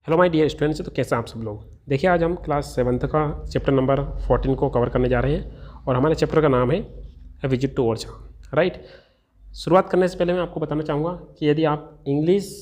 Hello my dear students, तो कैसे आप सब लोग। देखिए, आज हम क्लास 7th का चैप्टर नंबर 14 को कवर करने जा रहे हैं और हमारे चैप्टर का नाम है ए विजिट टू ओरछा। राइट। शुरुआत करने से पहले मैं आपको बताना चाहूँगा कि यदि आप इंग्लिश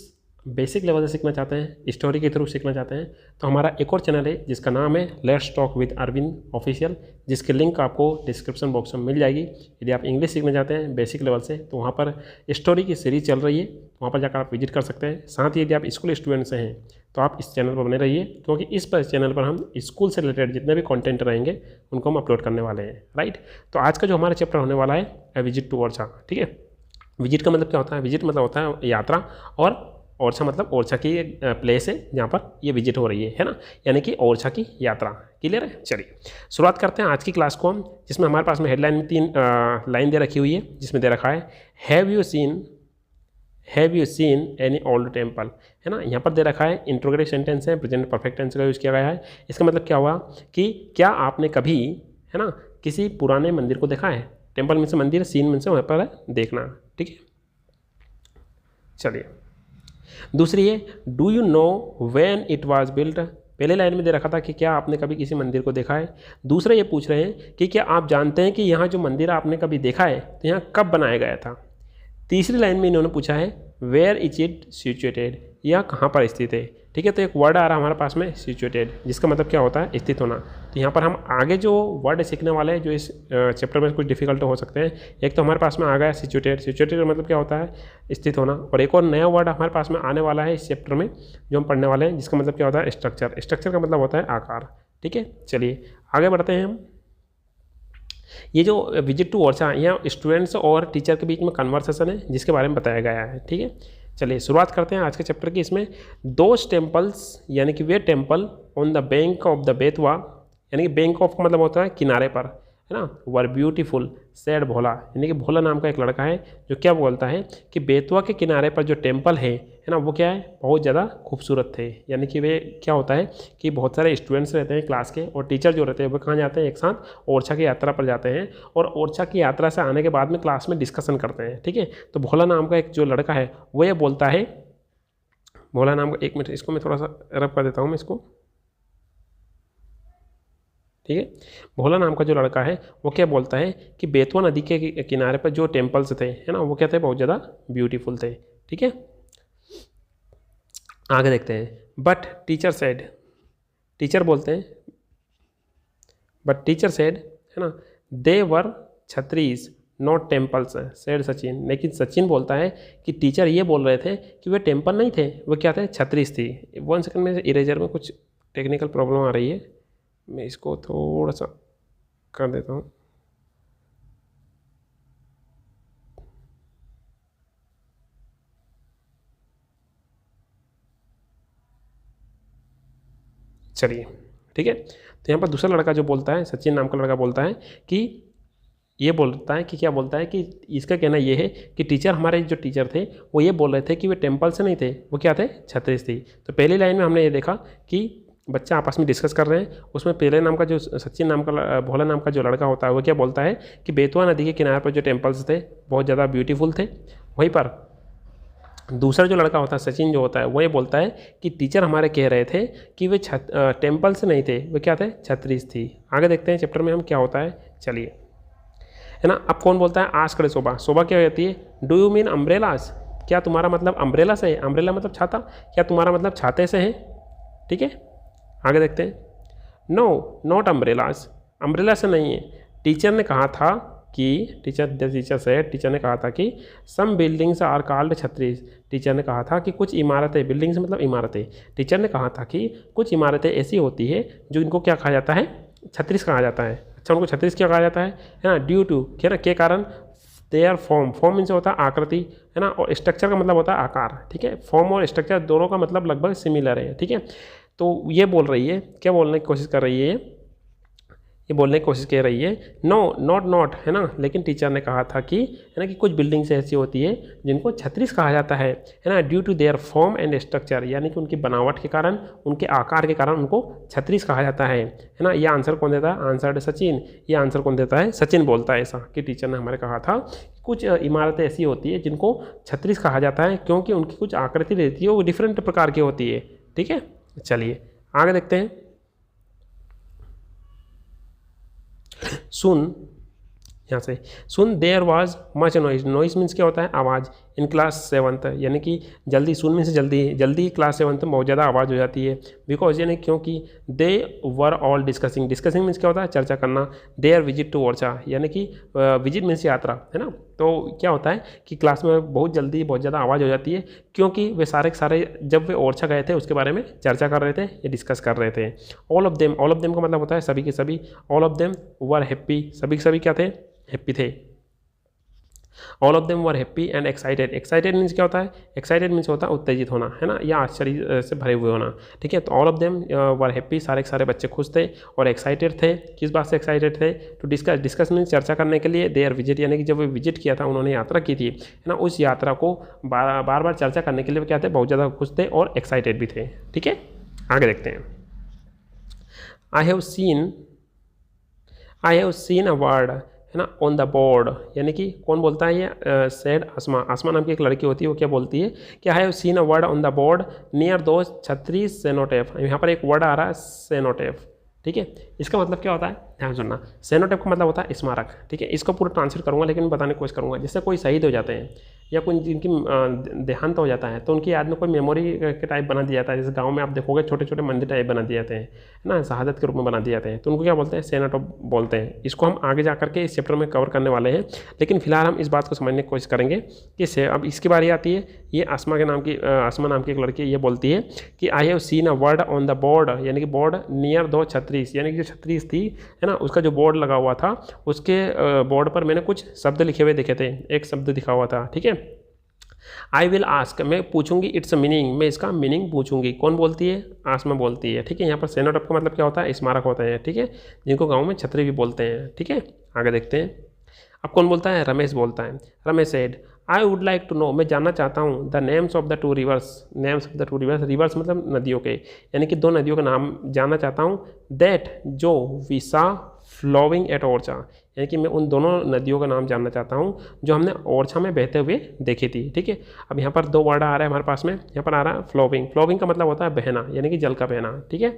बेसिक लेवल से सीखना चाहते हैं, स्टोरी के थ्रू सीखना चाहते हैं, तो हमारा एक और चैनल है जिसका नाम है let's talk with Arvind official, जिसकी लिंक आपको डिस्क्रिप्शन बॉक्स में मिल जाएगी। यदि आप इंग्लिश सीखना चाहते हैं बेसिक लेवल से, तो वहाँ पर स्टोरी की सीरीज चल रही है, वहाँ पर जाकर आप विजिट कर सकते हैं। साथ ही यदि आप स्कूल स्टूडेंट से हैं तो आप इस चैनल पर बने रहिए, क्योंकि इस पर चैनल पर हम स्कूल से रिलेटेड जितने भी कंटेंट रहेंगे उनको हम अपलोड करने वाले हैं। राइट। तो आज का जो हमारा चैप्टर होने वाला है ए विजिट टू ओरछा। ठीक है। विजिट का मतलब क्या होता है? विजिट मतलब होता है यात्रा, और ओरछा मतलब ओरछा की प्लेस है जहाँ पर ये विजिट हो रही है ना, यानी कि ओरछा की यात्रा। क्लियर है? चलिए शुरुआत करते हैं आज की क्लास को हम, जिसमें हमारे पास में हेडलाइन में 3 लाइन दे रखी हुई है, जिसमें दे रखा है have you seen any old temple, है ना। यहाँ पर दे रखा है इंट्रोगेटिव सेंटेंस है, प्रेजेंट परफेक्ट टेंस का यूज़ किया गया है। इसका मतलब क्या हुआ कि क्या आपने कभी, है ना, किसी पुराने मंदिर को देखा है। टेम्पल में से मंदिर, सीन में से वहाँ पर देखना। ठीक है। चलिए दूसरी है do you know when it was built. पहले लाइन में दे रखा था कि क्या आपने कभी किसी मंदिर को देखा है। दूसरा ये पूछ रहे हैं कि क्या आप जानते हैं कि यहाँ जो मंदिर आपने कभी देखा है तो यहाँ कब बनाया गया था। तीसरी लाइन में इन्होंने पूछा है वेयर इज इट सिचुएटेड, यह कहाँ पर स्थित है। ठीक है। तो एक वर्ड आ रहा है हमारे पास में सिचुएटेड, जिसका मतलब क्या होता है? स्थित होना। तो यहाँ पर हम आगे जो वर्ड सीखने वाले हैं जो इस चैप्टर में कुछ डिफिकल्ट हो सकते हैं। एक तो हमारे पास में आ गया सिचुएटेड। सिचुएटेड का मतलब क्या होता है? स्थित होना। और एक और नया वर्ड हमारे पास में आने वाला है इस चैप्टर में जो हम पढ़ने वाले हैं, जिसका मतलब क्या होता है? स्ट्रक्चर। स्ट्रक्चर का मतलब होता है आकार। ठीक है। चलिए आगे बढ़ते हैं हम। ये जो विजिट टू ओरछा, यहाँ स्टूडेंट्स और टीचर के बीच में कन्वर्सेशन है जिसके बारे में बताया गया है। ठीक है। चलिए शुरुआत करते हैं आज के चैप्टर की। इसमें दोज टेम्पल्स, यानी कि वे temple on the bank of the Betwa, यानी कि बैंक ऑफ का मतलब होता है किनारे पर, है ना, वर ब्यूटीफुल सेड भोला, यानी कि भोला नाम का एक लड़का है जो क्या बोलता है कि बेतवा के किनारे पर जो टेम्पल है ना, वो क्या है? बहुत ज़्यादा खूबसूरत थे। यानी कि वे क्या होता है कि बहुत सारे स्टूडेंट्स रहते हैं क्लास के, और टीचर जो रहते हैं वो कहाँ जाते हैं? एक साथ ओरछा की यात्रा पर जाते हैं, और ओरछा की यात्रा से आने के बाद में क्लास में डिस्कशन करते हैं। ठीक है। तो भोला नाम का एक जो लड़का है वो ये बोलता है, भोला नाम का, एक मिनट इसको मैं थोड़ा सा रब कर देता हूँ मैं इसको। ठीक है। भोला नाम का जो लड़का है वो क्या बोलता है कि बेतवा नदी के किनारे पर जो टेम्पल्स थे, है ना, वो क्या थे? बहुत ज़्यादा ब्यूटीफुल थे। ठीक है। आगे देखते हैं। बट टीचर सेड, टीचर बोलते हैं, बट टीचर सेड, है ना, दे वर छत्रीज नॉट टेम्पल्स सेड सचिन। लेकिन सचिन बोलता है कि टीचर ये बोल रहे थे कि वे टेम्पल नहीं थे, वो क्या थे? छत्रीस थी। 1 सेकंड में इरेजर में कुछ टेक्निकल प्रॉब्लम आ रही है, मैं इसको थोड़ा सा कर देता हूँ। चलिए ठीक है। तो यहाँ पर दूसरा लड़का जो बोलता है, सचिन नाम का लड़का बोलता है कि ये बोलता है कि क्या बोलता है कि इसका कहना ये है कि टीचर, हमारे जो टीचर थे वो ये बोल रहे थे कि वे टेम्पल से नहीं थे, वो क्या थे? छत्तीस थी। तो पहली लाइन में हमने ये देखा कि बच्चा आपस में डिस्कस कर रहे हैं, उसमें पहले नाम का जो सचिन नाम का, भोला नाम का जो लड़का होता है वो क्या बोलता है कि बेतवा नदी के किनारे पर जो टेम्पल्स थे बहुत ज़्यादा ब्यूटीफुल थे। वहीं पर दूसरा जो लड़का होता है, सचिन जो होता है, वो ये बोलता है कि टीचर हमारे कह रहे थे कि वे टेम्पल से नहीं थे, वे क्या थे? छत्तीस थी। आगे देखते हैं चैप्टर में हम क्या होता है। चलिए, है ना। अब कौन बोलता है? आज करे शोभा। शोभा क्या कहती है? डू यू मीन अम्ब्रेलास, क्या तुम्हारा मतलब अम्ब्रेला से है? अम्ब्रेला मतलब छाता, क्या तुम्हारा मतलब छाते से है? ठीक है। आगे देखते हैं। नो नॉट अम्ब्रेलास, अम्ब्रेला से नहीं है। टीचर ने कहा था कि टीचर ने कहा था कि सम बिल्डिंग्स आर कॉल्ड छत्रीस। टीचर ने कहा था कि कुछ इमारतें, बिल्डिंग्स मतलब इमारतें, टीचर ने कहा था कि कुछ इमारतें ऐसी होती है जो इनको क्या कहा जाता है? छत्रीस कहा जाता है। अच्छा, उनको छत्तीस क्या कहा जाता है ना? ड्यू टू, क्या ना, के कारण, देयर फॉर्म, फॉर्म इनसे होता है आकृति, है ना, और स्ट्रक्चर का मतलब होता है आकार। ठीक है। फॉर्म और स्ट्रक्चर दोनों का मतलब लगभग सिमिलर है। ठीक है। तो ये बोल रही है, क्या बोलने की कोशिश कर रही है? ये बोलने की कोशिश कर रही है नो नॉट, है ना, लेकिन टीचर ने कहा था कि, है ना, कि कुछ बिल्डिंग्स ऐसी होती है जिनको छत्तीस कहा जाता है ना, due to their form and structure, यानी कि उनकी बनावट के कारण, उनके आकार के कारण उनको छत्तीस कहा जाता है ना। ये आंसर कौन देता है? आंसर सचिन। ये आंसर कौन देता है? सचिन बोलता है ऐसा कि टीचर ने हमारे कहा था कुछ इमारतें ऐसी होती है जिनको छत्तीस कहा जाता है, क्योंकि उनकी कुछ आकृति रहती है वो डिफरेंट प्रकार की होती है। ठीक है। चलिए आगे देखते हैं। सुन, यहाँ से सुन there was much noise, noise means क्या होता है, आवाज़, इन क्लास 7th, यानी कि जल्दी, सुन मीन्स जल्दी, जल्दी क्लास 7th में बहुत ज़्यादा आवाज़ हो जाती है। बिकॉज यानी क्योंकि they were all discussing, discussing means क्या होता है, चर्चा करना। देयर विजिट टू ओरछा, यानी कि विजिट मीन्स यात्रा, है ना। तो क्या होता है कि क्लास में बहुत जल्दी बहुत ज़्यादा आवाज़ हो जाती है, क्योंकि वे सारे के सारे जब वे ओरछा गए थे उसके बारे में चर्चा कर रहे थे या डिस्कस कर रहे थे। All of them, all of them का मतलब होता है सभी के सभी। All of them were happy, सभी के सभी क्या थे, हैप्पी थे। All of them were happy and excited, excited means क्या होता है, एक्साइटेड मीन्स होता है उत्तेजित होना, है ना, या आश्चर्य से भरे हुए होना, ठीक है। तो all of them were happy, सारे के सारे बच्चे खुश थे और एक्साइटेड थे। किस बात से एक्साइटेड थे, तो डिस्कस, डिस्कस मीन्स चर्चा करने के लिए। देयर विजिट, यानी कि जब वो विजिट किया था, उन्होंने यात्रा की थी, है ना, उस यात्रा को बार बार चर्चा करने के लिए वो क्या थे, बहुत ज़्यादा खुश थे और एक्साइटेड भी थे, ठीक है। आगे देखते हैं। I have seen a word, है ना, ऑन द बोर्ड, यानी कि कौन बोलता है ये, सेड आसमा, आसमा नाम की एक लड़की होती है, वो क्या बोलती है कि I have seen a word on the board near those छतरी सेनोटेफ। यहाँ पर एक वर्ड आ रहा है सेनोटेफ, ठीक है। इसका मतलब क्या होता है, ध्यान सुनना। सेनोटेफ का मतलब होता है स्मारक, ठीक है। इसको पूरा ट्रांसलेट करूँगा लेकिन बताने की कोशिश करूँगा। जैसे कोई शहीद हो जाते हैं या कोई जिनकी देहांत हो जाता है, तो उनकी याद में कोई मेमोरी के टाइप बना दिया जाता है। जैसे गांव में आप देखोगे छोटे छोटे मंदिर टाइप बना दिए जाते हैं, है ना, शहादत के रूप में बना दिए जाते हैं, तो उनको क्या बोलते हैं, सेनोटेफ बोलते हैं। इसको हम आगे जा करके इस चैप्टर में कवर करने वाले हैं, लेकिन फिलहाल हम इस बात को समझने की कोशिश करेंगे कि अब इसकी बारी आती है। ये आसमा के नाम की, आसमा नाम की एक लड़की, ये बोलती है कि I have seen a word on the board, यानी कि बोर्ड नियर दो छत्रीस, यानी कि जो छत्रीस थी, है ना, उसका जो बोर्ड लगा हुआ था, उसके बोर्ड पर मैंने कुछ शब्द लिखे हुए देखे थे, एक शब्द दिखा हुआ था, ठीक है। आई विल आस्क, मैं पूछूंगी इट्स मीनिंग, मैं इसका मीनिंग पूछूंगी। कौन बोलती है, आसमा बोलती है, ठीक है। यहाँ पर सेनोटेफ का मतलब क्या होता है, स्मारक होते हैं, ठीक है, जिनको गाँव में छतरी भी बोलते हैं, ठीक है। आगे देखते हैं। अब कौन बोलता है, रमेश बोलता है। Ramesh said I would like to know, मैं जानना चाहता हूँ, the names of the two rivers, names of the two rivers, rivers मतलब नदियों के, यानी कि दो नदियों का नाम जानना चाहता हूँ। दैट जो we saw flowing eight Orchha, यानी कि मैं उन दोनों नदियों का नाम जानना चाहता हूँ जो हमने ओरछा में बहते हुए देखी थी, ठीक है। अब यहाँ पर दो वर्ड आ रहा है हमारे पास में, यहाँ पर आ रहा है फ्लोइंग, फ्लोइंग का मतलब होता है बहना, यानी कि जल का बहना, ठीक है।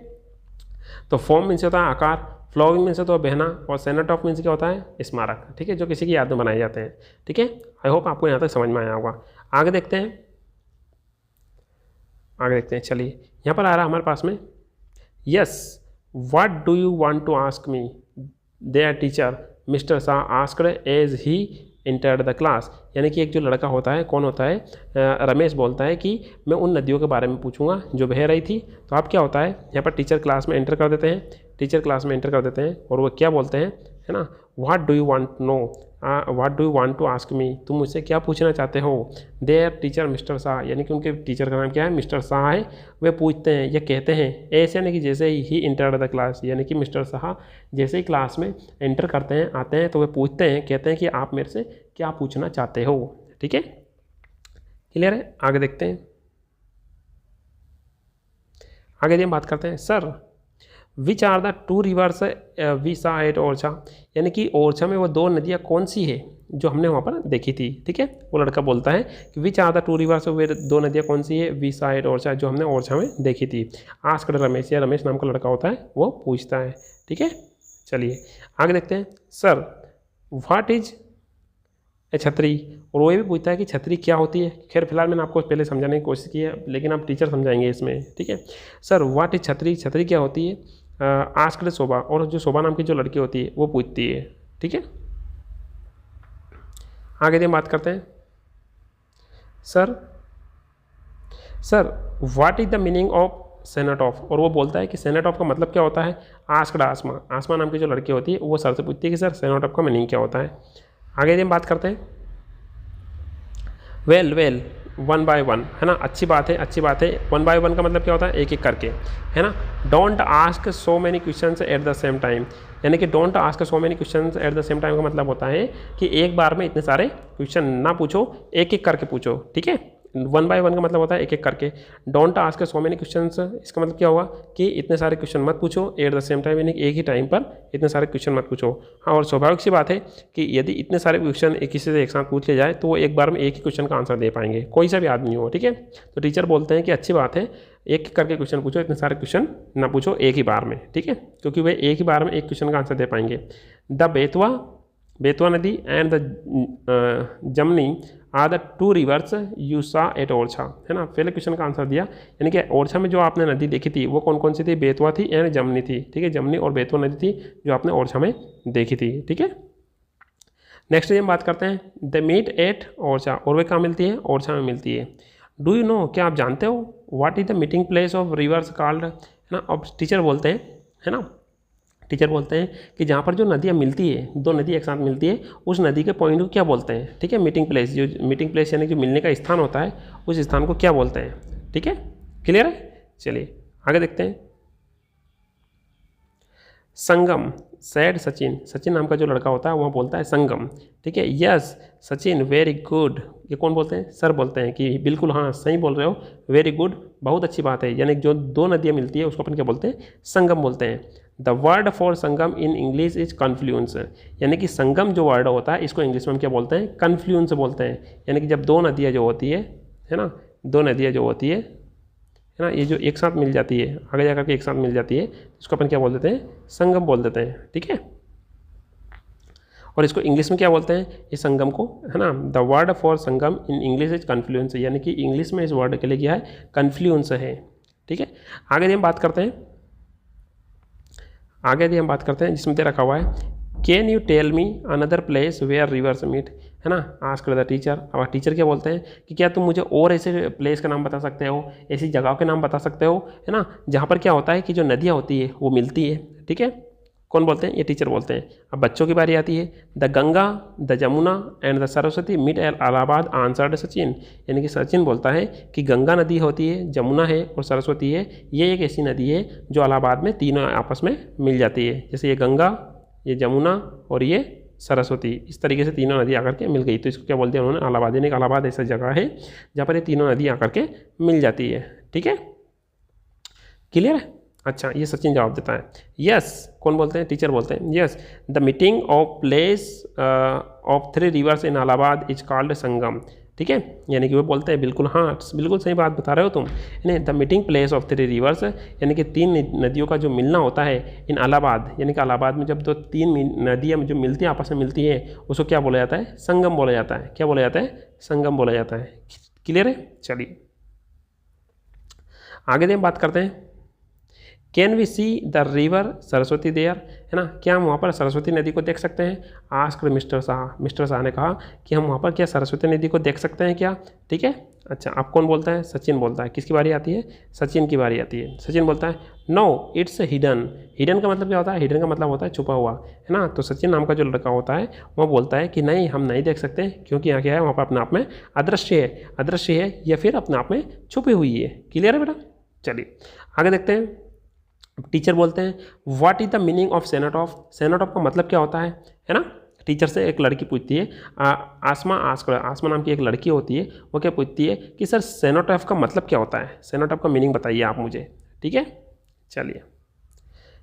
तो फॉर्म मीन्स होता है आकार, फ्लोइंग मीन्स तो बहना, और सेनोटेफ मीन्स क्या होता है, स्मारक, ठीक है, जो किसी की याद में बनाए जाते हैं, ठीक है। आई होप आपको यहाँ तक समझ में आया होगा। आगे देखते हैं, आगे देखते हैं। चलिए यहाँ पर आ रहा है हमारे पास में, yes what do you want to ask me, there teacher mister Shah asked as he entered the class, यानी कि एक जो लड़का होता है, कौन होता है, रमेश बोलता है कि मैं उन नदियों के बारे में पूछूंगा जो बह रही थी। तो आप क्या होता है, यहाँ पर टीचर क्लास में एंटर कर देते हैं, टीचर क्लास में एंटर कर देते हैं, और वो क्या बोलते हैं, है ना, what do you want know, what do you want to ask me, तुम मुझसे क्या पूछना चाहते हो। देयर टीचर मिस्टर शाह, यानी कि उनके टीचर का नाम क्या है, मिस्टर शाह है। वे पूछते हैं या कहते हैं, ऐसे यानी कि जैसे ही इंटर द क्लास, यानी कि मिस्टर शाह जैसे ही क्लास में एंटर करते हैं, आते हैं, तो वे पूछते हैं, कहते हैं कि आप मेरे से क्या पूछना चाहते हो, ठीक है। क्लियर है। आगे देखते हैं, आगे हम बात करते हैं। Sir which are the two rivers we saw at Orchha, यानी कि ओरछा में वो दो नदियाँ कौन सी है जो हमने वहाँ पर देखी थी, ठीक है। वो लड़का बोलता है कि which are the two rivers, वे दो नदियाँ कौन सी है, वी सा एट ओरछा, जो हमने ओरछा में देखी थी। आस्क्ड रमेश, या रमेश नाम का लड़का होता है, वो पूछता है, ठीक है। चलिए आगे देखते हैं। सर व्हाट इज ए छतरी, और वो ये भी पूछता है कि छतरी क्या होती है। खैर फिलहाल मैंने आपको पहले समझाने की कोशिश की है, लेकिन आप टीचर समझाएंगे इसमें, ठीक है। सर व्हाट इज छतरी, छतरी क्या होती है, आस्क्ड शोभा, और जो शोभा नाम की जो लड़की होती है वो पूछती है, ठीक है। आगे हम बात करते हैं। Sir what is the meaning of cenotaph, और वो बोलता है कि सेनोटेफ का मतलब क्या होता है। आस्क्ड आसमा, आसमा नाम की जो लड़की होती है वो सर से पूछती है कि सर सेनोटेफ का मीनिंग क्या होता है। आगे हम बात करते हैं। वेल वन बाय वन, है ना, अच्छी बात है, अच्छी बात है। वन बाय वन का मतलब क्या होता है, एक एक करके, है ना। Don't ask so many questions at the same time, यानी कि don't ask so many questions at the same time का मतलब होता है कि एक बार में इतने सारे क्वेश्चन ना पूछो, एक एक करके पूछो, ठीक है। 1 बाय 1 का मतलब होता है एक एक करके। Don't ask so many questions, इसका मतलब क्या होगा कि इतने सारे क्वेश्चन मत पूछो एट द सेम टाइम, यानी एक ही टाइम पर इतने सारे क्वेश्चन मत पूछो। हाँ, और स्वाभाविक सी बात है कि यदि इतने सारे क्वेश्चन किसी से एक साथ पूछ लिया जाए तो वो एक बार में एक ही क्वेश्चन का आंसर दे पाएंगे, कोई सा भी आदमी हो, ठीक है। तो टीचर बोलते हैं कि अच्छी बात है, एक एक करके क्वेश्चन पूछो, इतने सारे क्वेश्चन ना पूछो एक ही बार में, ठीक है, क्योंकि वे एक ही बार में एक क्वेश्चन का आंसर दे पाएंगे। द बेतवा नदी and the Jamni are the two rivers you saw at Orchha, है ना। पहले क्वेश्चन का आंसर दिया, यानी कि ओरछा में जो आपने नदी देखी थी वो कौन कौन सी थी, बेतवा थी एंड जमनी थी, ठीक है। जमनी और बेतवा नदी थी जो आपने ओरछा में देखी थी, ठीक है। नेक्स्ट हम बात करते हैं द मीट एट ओरछा, और वे कहाँ मिलती है, ओरछा में मिलती है। डू यू नो, क्या आप जानते हो, what is the meeting place of reverse called, है ना। अब टीचर बोलते हैं, है ना, टीचर बोलते हैं कि जहाँ पर जो नदियाँ मिलती है, दो नदी एक साथ मिलती है, उस नदी के पॉइंट को क्या बोलते हैं, ठीक है। मीटिंग प्लेस, जो मीटिंग प्लेस यानी जो मिलने का स्थान होता है, उस स्थान को क्या बोलते हैं, ठीक है। क्लियर है, चलिए आगे देखते हैं। संगम सैड सचिन, सचिन नाम का जो लड़का होता है वह बोलता है संगम, ठीक है। यस सचिन वेरी गुड, ये कौन बोलते हैं, सर बोलते हैं कि बिल्कुल हाँ सही बोल रहे हो, वेरी गुड, बहुत अच्छी बात है। यानी जो दो नदियाँ मिलती है उसको अपन क्या बोलते हैं, संगम बोलते हैं। The word for Sangam in English is confluence, यानी कि संगम जो वर्ड होता है इसको इंग्लिश में हम क्या बोलते हैं, कन्फ्लुएंस बोलते हैं। यानी कि जब दो नदियाँ जो होती है ना, दो नदियाँ जो होती है ना, ये जो एक साथ मिल जाती है, आगे जाकर के एक साथ मिल जाती है, इसको अपन क्या बोल देते हैं, संगम बोल देते हैं, ठीक है। और इसको इंग्लिश में क्या बोलते हैं, इस संगम को, है ना। The word for Sangam in English is confluence, यानी कि इंग्लिश में इस वर्ड के लिए क्या है, कन्फ्लुएंस है, ठीक है। आगे हम बात करते हैं, जिसमें दे रखा हुआ है can you tell me another place where rivers meet, है ना। आस्क द टीचर, अब टीचर क्या बोलते हैं कि क्या तुम मुझे और ऐसे प्लेस का नाम बता सकते हो, ऐसी जगहों के नाम बता सकते हो, है ना, जहाँ पर क्या होता है कि जो नदियाँ होती है वो मिलती है, ठीक है। कौन बोलते हैं, ये टीचर बोलते हैं। अब बच्चों की बारी आती है। The Ganga the Jamuna and the Saraswati meet at Allahabad answered Sachin, यानी कि सचिन बोलता है कि गंगा नदी होती है, जमुना है और सरस्वती है, ये एक ऐसी नदी है जो इलाहाबाद में तीनों आपस में मिल जाती है। जैसे ये गंगा, ये जमुना और ये सरस्वती, इस तरीके से तीनों नदी आकर के मिल गई, तो इसको क्या बोलते हैं उन्होंने, इलाहाबाद, यानी कि इलाहाबाद ऐसा जगह है जहाँ पर ये तीनों नदी आकर के मिल जाती है, ठीक है। क्लियर है, अच्छा ये सचिन जवाब देता है। यस, कौन बोलते हैं, टीचर बोलते हैं। Yes the meeting of place of three rivers in Allahabad is called Sangam, ठीक है। यानी कि वो बोलते हैं बिल्कुल हाँ, बिल्कुल सही बात बता रहे हो तुम, यानी the meeting place of three reverse, यानी कि तीन नदियों का जो मिलना होता है इन इलाहाबाद, यानी कि इलाहाबाद में जब दो तीन नदियाँ जो मिलती हैं, आपस में मिलती हैं, उसको क्या बोला जाता है, संगम बोला जाता है। क्या बोला जाता है, संगम बोला जाता है। क्लियर है, चलिए आगे हम बात करते हैं। Can we see the river Saraswati there, है ना, क्या हम वहाँ पर सरस्वती नदी को देख सकते हैं। Ask mister Shah, mister Shah ने कहा कि हम वहाँ पर क्या सरस्वती नदी को देख सकते हैं क्या, ठीक है। अच्छा आप कौन बोलता है, सचिन बोलता है। किसकी बारी आती है, सचिन की बारी आती है। सचिन बोलता है नो इट्स हिडन, हिडन का मतलब क्या होता है, हिडन का मतलब होता है छुपा हुआ, है ना। तो सचिन नाम का जो लड़का होता है वह बोलता है कि नहीं हम नहीं देख सकते, क्योंकि यहाँ क्या है, वहाँ पर अपने आप में अदृश्य है, अदृश्य है या फिर अपने आप में छुपी हुई है। क्लियर है बेटा, चलिए आगे देखते हैं। टीचर बोलते हैं what is the meaning of cenotaph, cenotaph का मतलब क्या होता है ना। टीचर से एक लड़की पूछती है, आसमा नाम की एक लड़की होती है, वो क्या पूछती है कि सर सेनेटॉफ का मतलब क्या होता है, सेनेटॉफ का मीनिंग बताइए आप मुझे, ठीक है। चलिए,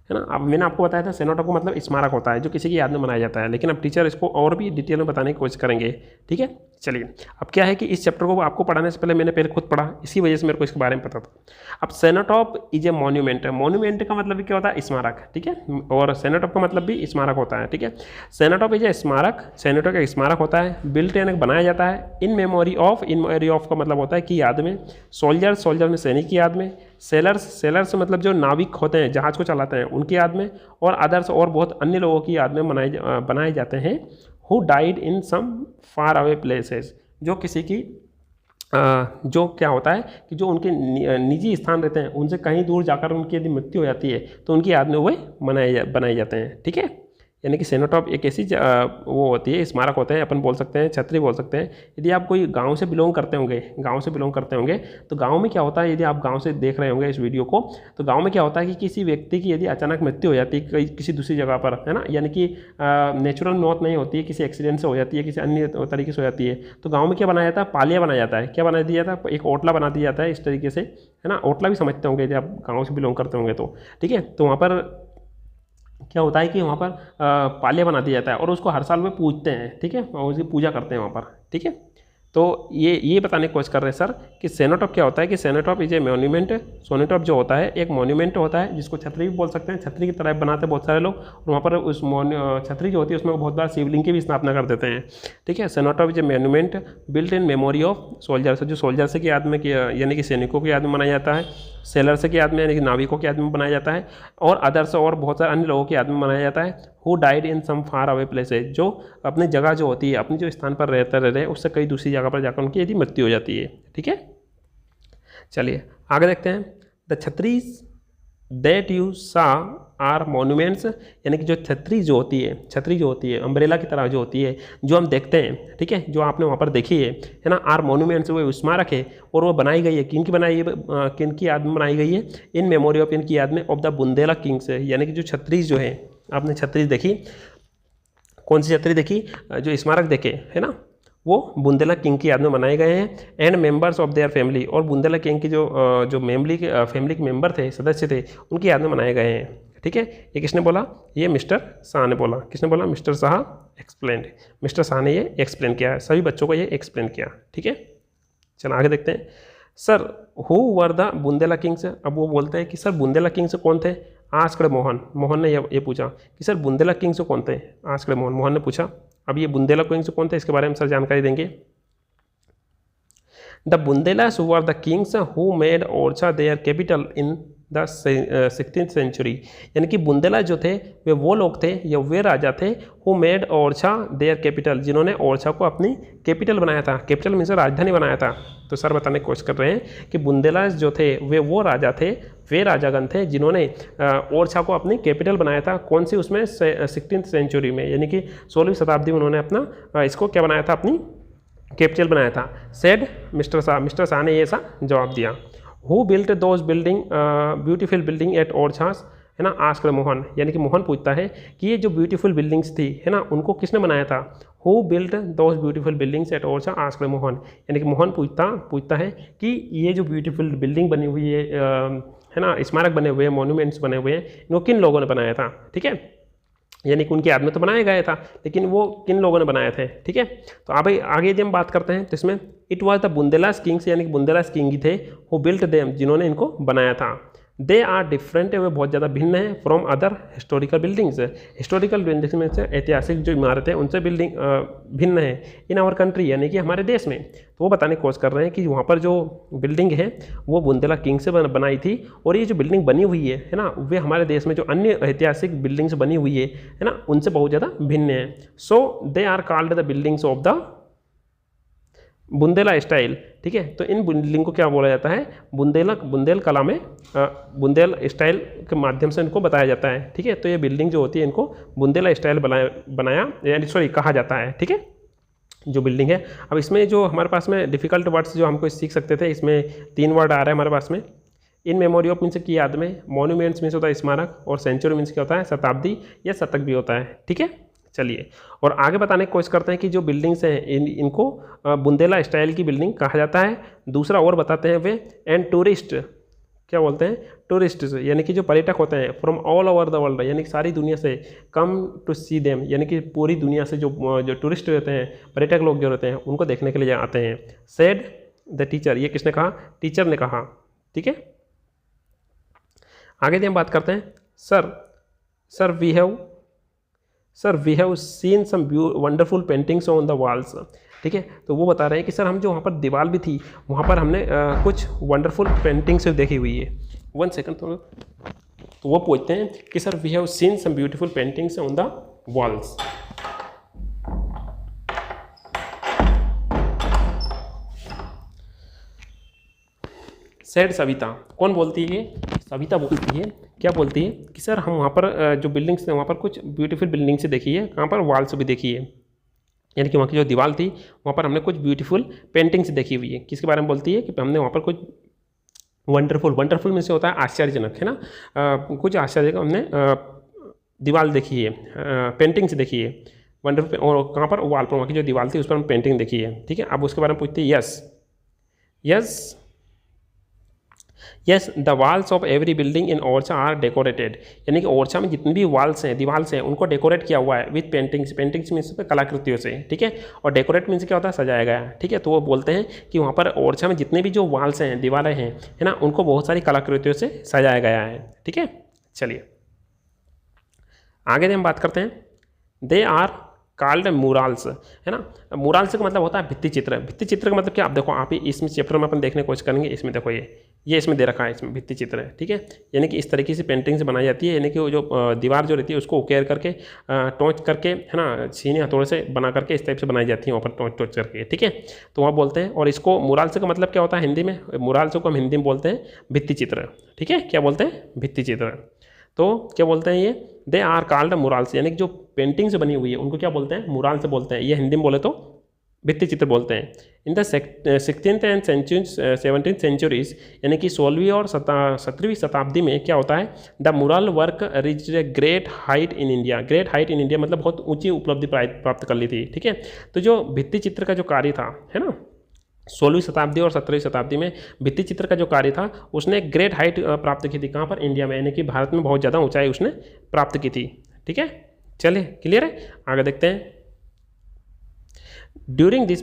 है ना, अब मैंने आपको बताया था सेनेटॉफ का मतलब स्मारक होता है जो किसी की याद में मनाया जाता है, लेकिन अब टीचर इसको और भी डिटेल में बताने की कोशिश करेंगे, ठीक है। चलिए अब क्या है कि इस चैप्टर को आपको पढ़ाने से पहले मैंने पहले खुद पढ़ा, इसी वजह से मेरे को इसके बारे में पता था। अब सेनेटॉफ इज ए मॉन्यूमेंट है, मॉन्यूमेंट का मतलब क्या होता है, स्मारक, ठीक है, और सेनेटॉफ का मतलब भी स्मारक होता है, ठीक है। सेनेटॉफ इज ए स्मारक, सेनेटॉफ का स्मारक होता है, बिल्ट यानी बनाया जाता है, इन मेमोरी ऑफ का मतलब होता है कि याद में, सोल्जर में सैनिक की याद में, सेलर्स मतलब जो नाविक होते हैं, जहाज को चलाते हैं, उनकी याद में, और अदर्स और बहुत अन्य लोगों की याद में बनाए जाते हैं। Who died in some far away places, जो किसी की जो क्या होता है कि जो उनके निजी स्थान रहते हैं, उनसे कहीं दूर जाकर उनकी यदि मृत्यु हो जाती है तो उनकी याद में वे बनाए जाते हैं, ठीक है। यानी कि सेनोटॉप एक ऐसी वो होती है, स्मारक होते हैं, अपन बोल सकते हैं छतरी बोल सकते हैं। यदि आप कोई गांव से बिलोंग करते होंगे तो गांव में क्या होता है, यदि आप गांव से देख रहे होंगे इस वीडियो को, तो गांव में क्या होता है कि किसी व्यक्ति की यदि अचानक मृत्यु हो जाती है किसी दूसरी जगह पर, है ना, यानी कि नेचुरल मौत नहीं होती है, किसी एक्सीडेंट से हो जाती है, किसी अन्य तरीके से हो जाती है, तो गाँव में क्या बनाया जाता है, पालिया बनाया जाता है। क्या बना दिया जाता है, एक ओटला बना दिया जाता है इस तरीके से, है ना, ओटला भी समझते होंगे यदि आप गाँव से बिलोंग करते होंगे तो, ठीक है। तो वहाँ पर क्या होता है कि वहाँ पर पाले बना दिया जाता है और उसको हर साल वे पूजते हैं, ठीक है, और उसकी पूजा करते हैं वहाँ पर, ठीक है। तो ये बताने की कोशिश कर रहे हैं सर कि सेनोटॉप क्या होता है, कि सेनोटॉप इज ए मोन्यूमेंट। सोनेटॉप जो होता है एक मोन्यूमेंट होता है, जिसको छतरी भी बोल सकते हैं, छतरी की तरह बनाते हैं बहुत सारे लोग, और वहाँ पर उस छतरी जो होती है उसमें बहुत बार शिवलिंग की भी स्थापना कर देते हैं, ठीक है। Cenotaph is a monument built in memory of soldiers, जो सोल्जर्स की याद में यानी कि सैनिकों की याद में बनाया जाता है, सेलर्स की याद में यानी कि नाविकों की याद में बनाया जाता है, और अदर्स और बहुत सारे अन्य लोगों की याद में बनाया जाता है। Who died in some far away places, जो अपनी जगह जो होती है, अपनी जो स्थान पर रहते रह रहे हैं उससे कई दूसरी जगह पर जाकर उनकी यदि मृत्यु हो जाती है, ठीक है। चलिए आगे देखते हैं। द छतरीज दैट यू सा आर मोन्यूमेंट्स, यानी कि जो छतरी जो होती है अम्ब्रेला की तरह जो होती है, जो हम देखते हैं, ठीक है, जो आपने वहाँ पर देखी है ना, आर मोन्यूमेंट्स, वो स्मारक है, और वो बनाई गई है, किन की बनाई है, किन की याद में बनाई गई है, इन मेमोरी ऑफ, इनकी याद में, ऑफ द बुंदेला किंग्स, यानी कि जो छतरी जो है, आपने छतरी देखी, कौन सी छतरी देखी, जो स्मारक देखे, है ना, वो बुंदेला किंग की याद में बनाए गए हैं, and members of their family, और बुंदेला किंग की जो फैमिली के मेंबर थे, सदस्य थे, उनकी याद में बनाए गए हैं, ठीक है। ये किसने बोला, ये मिस्टर शाह ने बोला। किसने बोला, mister Shah explained, mister Shah ने ये एक्सप्लेन किया, सभी बच्चों को ये एक्सप्लेन किया, ठीक है। चलो आगे देखते हैं। Sir who were the Bundela Kings, अब वो बोलते हैं कि सर बुंदेला किंग्स कौन थे। आस्क्ड मोहन ने ये पूछा कि सर बुंदेला किंग्स कौन थे। आस्क्ड मोहन ने पूछा। अब ये बुंदेला किंग्स कौन थे, इसके बारे में सर जानकारी देंगे। The Bundelas were the kings who made Orchha their capital in the 16th century, यानी कि बुंदेला जो थे वे वो लोग थे या वे राजा थे, who made Orchha their capital, जिन्होंने ओरछा को अपनी कैपिटल बनाया था। कैपिटल मीन्स राजधानी बनाया था। तो सर बताने की कोशिश कर रहे हैं कि बुंदेलास जो थे वे वो राजा थे, वे राजागण थे जिन्होंने ओरछा को अपनी कैपिटल बनाया था। कौन सी, उसमें 16th सेंचुरी में, यानी कि 16वीं शताब्दी में उन्होंने अपना इसको क्या बनाया था, अपनी कैपिटल बनाया था। सेड मिस्टर शाह ने ये सा जवाब दिया। Who built those building beautiful building at Orchhas, है ना, आस्क्ड मोहन, यानी कि मोहन पूछता है कि ये जो ब्यूटीफुल बिल्डिंग्स थी, है ना, उनको किसने बनाया था। Who built those beautiful buildings eight Orchha, asked Mohan, यानी कि मोहन पूछता है कि ये जो ब्यूटीफुल बिल्डिंग बनी हुई है ना, स्मारक बने हुए हैं, मोन्यूमेंट्स बने हुए हैं, इनको किन लोगों ने बनाया था, ठीक है। यानी कि उनकी याद में तो बनाया गया था, लेकिन वो किन लोगों ने बनाए थे, ठीक है। तो अब आगे यदि हम बात करते हैं तो इसमें it was the Bundelas Kings, यानी कि बुंदेलास किंग ही थे, हु बिल्ट देम, जिन्होंने इनको बनाया था। दे आर डिफरेंट, वे बहुत ज़्यादा भिन्न है from other historical buildings, historical buildings में से ऐतिहासिक जो इमारतें हैं उनसे बिल्डिंग भिन्न है इन आवर कंट्री, यानी कि हमारे देश में। तो वो बताने की कोशिश कर रहे हैं कि वहाँ पर जो बिल्डिंग है वो बुंदेला किंग से बनाई थी, और ये जो बिल्डिंग बनी हुई है ना, वे हमारे देश में जो अन्य ऐतिहासिक बिल्डिंग्स बनी हुई है ना, उनसे बहुत ज़्यादा भिन्न है। So they are called the buildings of the Bundela style, ठीक है। तो इन बिल्डिंग को क्या बोला जाता है, बुंदेल कला में बुंदेल स्टाइल के माध्यम से इनको बताया जाता है, ठीक है। तो ये बिल्डिंग जो होती है इनको बुंदेला स्टाइल बनाया यानी कहा जाता है, ठीक है, जो बिल्डिंग है। अब इसमें जो हमारे पास में डिफ़िकल्ट वर्ड्स जो हमको सीख सकते थे, इसमें 3 वर्ड आ रहा है हमारे पास में। इन मेमोरी ऑफ मीन्स की याद में, मॉन्यूमेंट्स मीन्स होता है स्मारक, और सेंचुरी मीन्स क्या होता है, शताब्दी या शतक भी होता है, ठीक है। चलिए और आगे बताने की कोशिश करते हैं कि जो बिल्डिंग्स हैं इनको बुंदेला स्टाइल की बिल्डिंग कहा जाता है। दूसरा और बताते हैं वे, एंड टूरिस्ट क्या बोलते हैं, टूरिस्ट, यानी कि जो पर्यटक होते हैं from all over the world, यानी कि सारी दुनिया से, कम टू सी देम, यानी कि पूरी दुनिया से जो टूरिस्ट रहते हैं, पर्यटक लोग जो रहते हैं, उनको देखने के लिए आते हैं। सेड द टीचर, ये किसने कहा, टीचर ने कहा, ठीक है। आगे हम बात करते हैं। Sir we have seen some wonderful paintings on the walls, ठीक है। तो वो बता रहे हैं कि सर हम जो वहाँ पर दीवार भी थी वहाँ पर हमने कुछ वंडरफुल पेंटिंग्स देखी हुई है। 1 सेकंड तो वो पूछते हैं कि sir we have seen some beautiful paintings on the walls. Said Savita, कौन बोलती है ये, सविता बोलती है, क्या बोलती है कि सर हम वहाँ पर जो बिल्डिंग्स हैं वहाँ पर कुछ ब्यूटीफुल बिल्डिंग से देखी है, कहाँ पर वॉल्स भी देखी है, यानी कि वहाँ की जो दीवार थी वहाँ पर हमने कुछ ब्यूटीफुल पेंटिंग्स देखी हुई है। किसके बारे में बोलती है कि हमने वहाँ पर कुछ वंडरफुल में से होता है आश्चर्यजनक, है ना, कुछ आश्चर्यजनक हमने दीवार देखी है, पेंटिंग्स देखी है वंडरफुल, और कहाँ पर वॉल पर, वहाँ की जो दीवार थी उस पर हम पेंटिंग देखी है। ठीक है, अब उसके बारे में पूछते हैं। Yes the walls of every building in Orchha are decorated, यानी कि ओरछा में जितनी भी वॉल्स हैं, दीवाल्स हैं, उनको डेकोरेट किया हुआ है विथ पेंटिंग्स मीन्स कलाकृतियों से। ठीक है, और डेकोरेट मीन्स क्या होता है, सजाया गया। ठीक है, तो वो बोलते हैं कि वहाँ पर ओरछा में जितने भी जो वॉल्स हैं, दीवारें हैं, है ना, उनको बहुत सारी कलाकृतियों से सजाया गया है। ठीक है, चलिए आगे हम बात करते हैं। दे आर कॉल्ड मुराल्स, है ना। मुराल्स का मतलब होता है भित्ति चित्र। भित्ति चित्र का मतलब क्या, आप देखो, आप इसमें चैप्टर में अपन देखने की कोशिश करेंगे। इसमें देखो ये इसमें दे रखा है, इसमें भित्ति चित्र है। ठीक है, यानी कि इस तरीके से पेंटिंग्स बनाई जाती है, यानी कि वो जो दीवार जो रहती है उसको उकेर करके टोच करके, है ना, छीने हथौड़े से बना करके इस टाइप से बनाई जाती है वहाँ पर टोच करके। ठीक है, तो वहाँ बोलते हैं। और इसको मुराल्स का मतलब क्या होता है हिंदी में, मुराल्स को हम हिंदी में बोलते हैं भित्ति चित्र। ठीक है, क्या बोलते हैं, भित्ति चित्र। तो क्या बोलते हैं ये, दे आर कॉल्ड मुराल्स, यानी कि जो पेंटिंग्स बनी हुई है उनको क्या बोलते हैं, मुराल से बोलते हैं। ये हिंदी में बोले तो भित्ति चित्र बोलते हैं। इन the 16th and 17th centuries, यानी कि 16वीं और 17वीं शताब्दी में क्या होता है, द मुरल work reach a great height in India. Great height in India मतलब बहुत ऊंची उपलब्धि प्राप्त कर ली थी। ठीक है, तो जो भित्ति चित्र का जो कार्य था, है ना, 16वीं शताब्दी और 17वीं शताब्दी में भित्ति चित्र का जो कार्य था उसने ग्रेट हाइट प्राप्त की थी। कहाँ पर, इंडिया में, यानी कि भारत में बहुत ज़्यादा ऊंचाई उसने प्राप्त की थी। ठीक है, चलिए क्लियर है, आगे देखते हैं। ड्यूरिंग दिस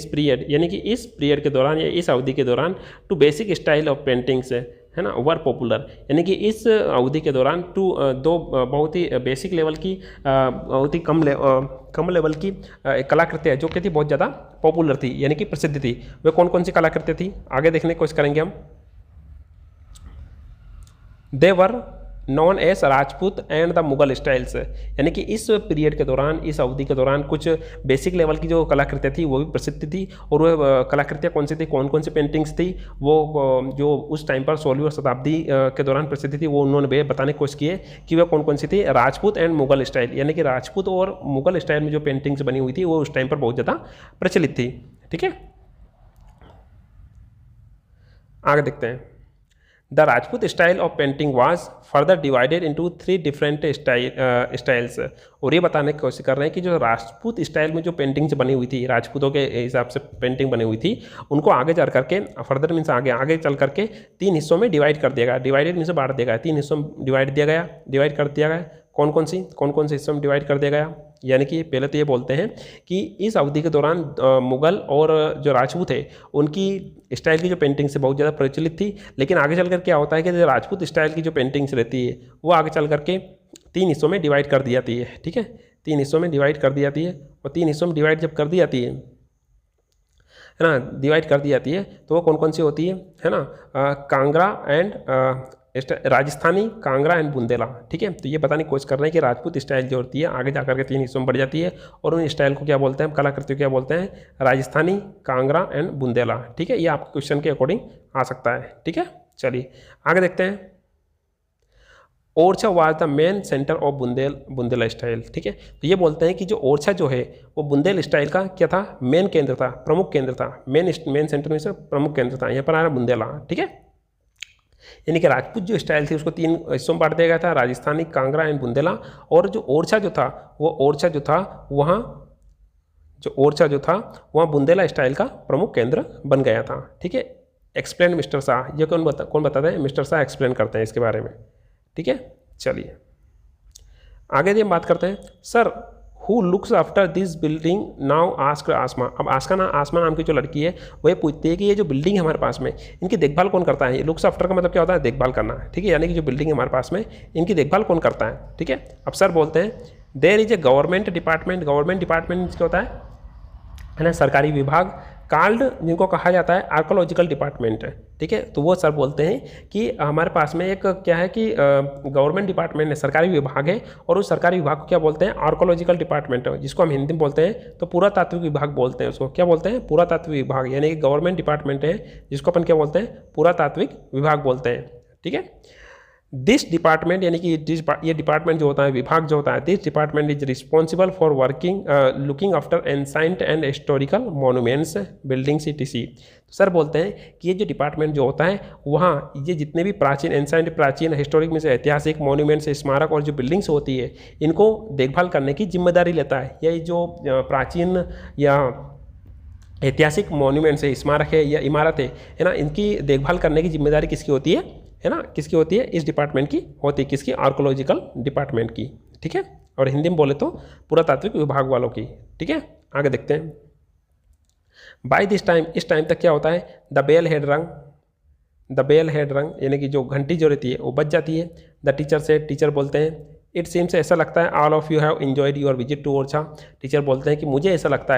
पीरियड, यानी कि इस पीरियड के दौरान या इस अवधि के दौरान, two basic style of paintings, है ना, वर पॉपुलर, यानी कि इस अवधि के दौरान दो बहुत ही बेसिक लेवल की, बहुत ही कम लेवल की कलाकृतियाँ जो कि थी बहुत ज़्यादा पॉपुलर थी, यानी कि प्रसिद्ध थी। वे कौन कौन सी कलाकृतियाँ थी, आगे देखने की कोशिश करेंगे हम। They were known as Rajput and the Mughal styles, यानी कि इस पीरियड के दौरान, इस अवधि के दौरान कुछ बेसिक लेवल की जो कलाकृतियाँ थी वो भी प्रसिद्ध थी। और वह कलाकृतियाँ कौन सी थी, कौन कौन सी पेंटिंग्स थी, वो जो उस टाइम पर 16वीं और शताब्दी के दौरान प्रसिद्ध थी, वो उन्होंने बताने की कोशिश की है कि वह कौन कौन सी थी। राजपूत एंड मुगल स्टाइल, यानी कि राजपूत और मुगल स्टाइल में जो पेंटिंग्स बनी हुई थी वो उस टाइम पर बहुत ज़्यादा प्रचलित थी। ठीक है, आगे देखते हैं। The Rajput style of painting was further divided into 3 different styles, और ये बताने की कोशिश कर रहे हैं कि जो राजपूत स्टाइल में जो पेंटिंग्स बनी हुई थी, राजपूतों के हिसाब से पेंटिंग बनी हुई थी, उनको आगे चल करके, फर्दर मीन्स आगे चल करके 3 हिस्सों में डिवाइड कर दिया गया। डिवाइडेड मीन्स बांट दिया गया, 3 हिस्सों में डिवाइड कर दिया गया। कौन कौन से हिस्सों में डिवाइड कर दिया गया, यानी कि पहले तो ये बोलते हैं कि इस अवधि के दौरान मुगल और जो राजपूत है उनकी स्टाइल की जो पेंटिंग्स बहुत ज़्यादा प्रचलित थी। लेकिन आगे चल कर क्या होता है कि जो राजपूत स्टाइल की जो पेंटिंग्स रहती है वो आगे चल करके 3 हिस्सों में डिवाइड कर दी जाती है। ठीक है, 3 हिस्सों में डिवाइड कर दी जाती है। और 3 हिस्सों में डिवाइड जब कर दी जाती है ना, डिवाइड कर दी जाती है, तो वो कौन कौन सी होती है ना, कांगड़ा एंड राजस्थानी, कांगड़ा एंड बुंदेला। ठीक है, तो ये बताने की कोशिश कर रहे हैं कि राजपूत स्टाइल जो होती है आगे जाकर के 3 हिस्सों में बढ़ जाती है, और उन स्टाइल को क्या बोलते हैं, कलाकृतियों क्या बोलते हैं, राजस्थानी, कांगड़ा एंड बुंदेला। ठीक है, ये आपके क्वेश्चन के अकॉर्डिंग आ सकता है। ठीक है, चलिए आगे देखते हैं। Orchha was the main centre of Bundela style. ठीक है, तो ये बोलते हैं कि जो ओरछा जो है वो बुंदेल स्टाइल का क्या था, मेन केंद्र था, प्रमुख केंद्र था। मेन सेंटर में से प्रमुख केंद्र था, यहाँ पर आ रहा बुंदेला। ठीक है, यानी कि राजपूत जो स्टाइल थी उसको 3 हिस्सों में बांट दिया गया था, राजस्थानी, कांगड़ा एंड बुंदेला। और जो ओरछा जो था वहाँ बुंदेला स्टाइल का प्रमुख केंद्र बन गया था। ठीक है, एक्सप्लेन मिस्टर शाह, ये कौन बताते हैं, मिस्टर शाह एक्सप्लेन करते हैं इसके बारे में। ठीक है, चलिए आगे हम बात करते हैं। Sir who looks after this building now, ask Asma. अब आसमा नाम की जो लड़की है वह पूछती है कि ये जो बिल्डिंग है हमारे पास में, इनकी देखभाल कौन करता है। लुक्स आफ्टर का मतलब क्या होता है, देखभाल करना। ठीक है, यानी कि जो बिल्डिंग है हमारे पास में इनकी देखभाल कौन करता है। ठीक है, अब सर बोलते हैं there is a government department. Government department क्या होता है ना, सरकारी विभाग कॉल्ड, जिनको कहा जाता है आर्कोलॉजिकल डिपार्टमेंट है, ठीक है। तो वो सर बोलते हैं कि हमारे पास में एक क्या है कि गवर्नमेंट डिपार्टमेंट है, सरकारी विभाग है, और उस सरकारी विभाग को क्या बोलते हैं, आर्कोलॉजिकल डिपार्टमेंट है, जिसको हम हिंदी में बोलते हैं तो पुरातात्विक विभाग बोलते हैं। उसको क्या बोलते हैं, पुरातात्विक विभाग, यानी कि गवर्नमेंट डिपार्टमेंट है जिसको अपन क्या बोलते हैं, पुरातात्विक विभाग बोलते हैं, ठीक है। दिस डिपार्टमेंट यानी कि ये डिपार्टमेंट जो होता है, विभाग जो होता है, this department is responsible for working looking after ancient and historical monuments, buildings etc। तो सर बोलते हैं कि ये जो डिपार्टमेंट जो होता है वहाँ ये जितने भी प्राचीन एंसाइंट, प्राचीन हिस्टोरिक में से ऐतिहासिक मॉन्यूमेंट्स, स्मारक और जो बिल्डिंग्स होती है इनको देखभाल करने की जिम्मेदारी लेता है। ये जो प्राचीन या ऐतिहासिक मॉन्यूमेंट्स है, स्मारक है या इमारत है ना, इनकी देखभाल करने की जिम्मेदारी किसकी होती है ना, किसकी होती है, इस डिपार्टमेंट की होती है, किसकी, आर्कोलॉजिकल डिपार्टमेंट की, ठीक है। और हिंदी में बोले तो पुरातात्विक विभाग वालों की, ठीक है। आगे देखते हैं। बाय दिस टाइम, इस टाइम तक क्या होता है, द बेल हेड रंग यानी कि जो घंटी जो रहती है वो बज जाती है। द टीचर से, टीचर बोलते हैं, इट सीम्स, ऐसा लगता है, all of you have enjoyed your visit to Orchha. Teacher बोलते हैं कि मुझे ऐसा लगता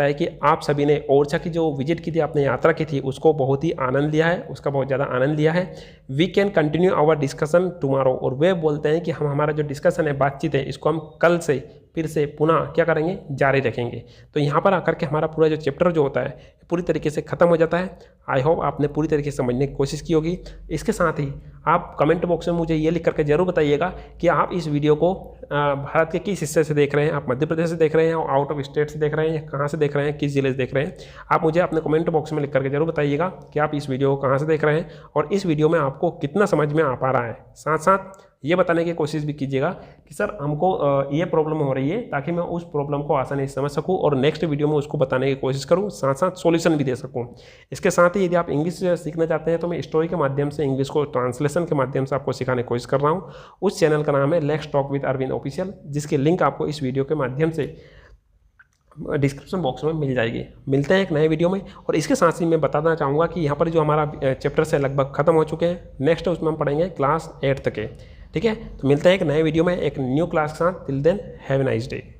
है कि आप सभी ने ओरछा की जो विजिट की थी, आपने यात्रा की थी, उसको बहुत ही आनंद लिया है, उसका बहुत ज़्यादा आनंद लिया है। We can continue our discussion tomorrow, और वे बोलते हैं कि हम हमारा जो डिस्कशन है, बातचीत है, इसको हम कल से फिर से पुनः क्या करेंगे, जारी रखेंगे। तो यहाँ पर आकर के हमारा पूरा जो चैप्टर जो होता है पूरी तरीके से ख़त्म हो जाता है। आई होप आपने पूरी तरीके से समझने की कोशिश की होगी। इसके साथ ही आप कमेंट बॉक्स में मुझे ये लिख करके जरूर बताइएगा कि आप इस वीडियो को भारत के किस हिस्से से देख रहे हैं, आप मध्य प्रदेश से देख रहे हैं, आउट ऑफ स्टेट से देख रहे हैं, कहाँ से देख रहे हैं, किस जिले से देख रहे हैं। आप मुझे अपने कमेंट बॉक्स में लिख करके जरूर बताइएगा कि आप इस वीडियो को कहाँ से देख रहे हैं और इस वीडियो में आपको कितना समझ में आ पा रहा है। साथ साथ ये बताने की कोशिश भी कीजिएगा कि सर हमको ये प्रॉब्लम हो रही है, ताकि मैं उस प्रॉब्लम को आसानी से समझ सकूं और नेक्स्ट वीडियो में उसको बताने की कोशिश करूं, साथ साथ सॉल्यूशन भी दे सकूं। इसके साथ ही यदि आप इंग्लिश सीखना चाहते हैं तो मैं स्टोरी के माध्यम से इंग्लिश को ट्रांसलेशन के माध्यम से आपको सिखाने की कोशिश कर रहा हूँ। उस चैनल का नाम है let's talk with Arvind official, जिसकी लिंक आपको इस वीडियो के माध्यम से डिस्क्रिप्शन बॉक्स में मिल जाएगी। मिलते हैं एक नए वीडियो में। और इसके साथ ही मैं बताना चाहूँगा कि यहाँ पर जो हमारा चैप्टर से लगभग खत्म हो चुके हैं, नेक्स्ट उसमें हम पढ़ेंगे क्लास 8 तक के, ठीक है। तो मिलते हैं एक नए वीडियो में एक न्यू क्लास के साथ। Till then have a nice day.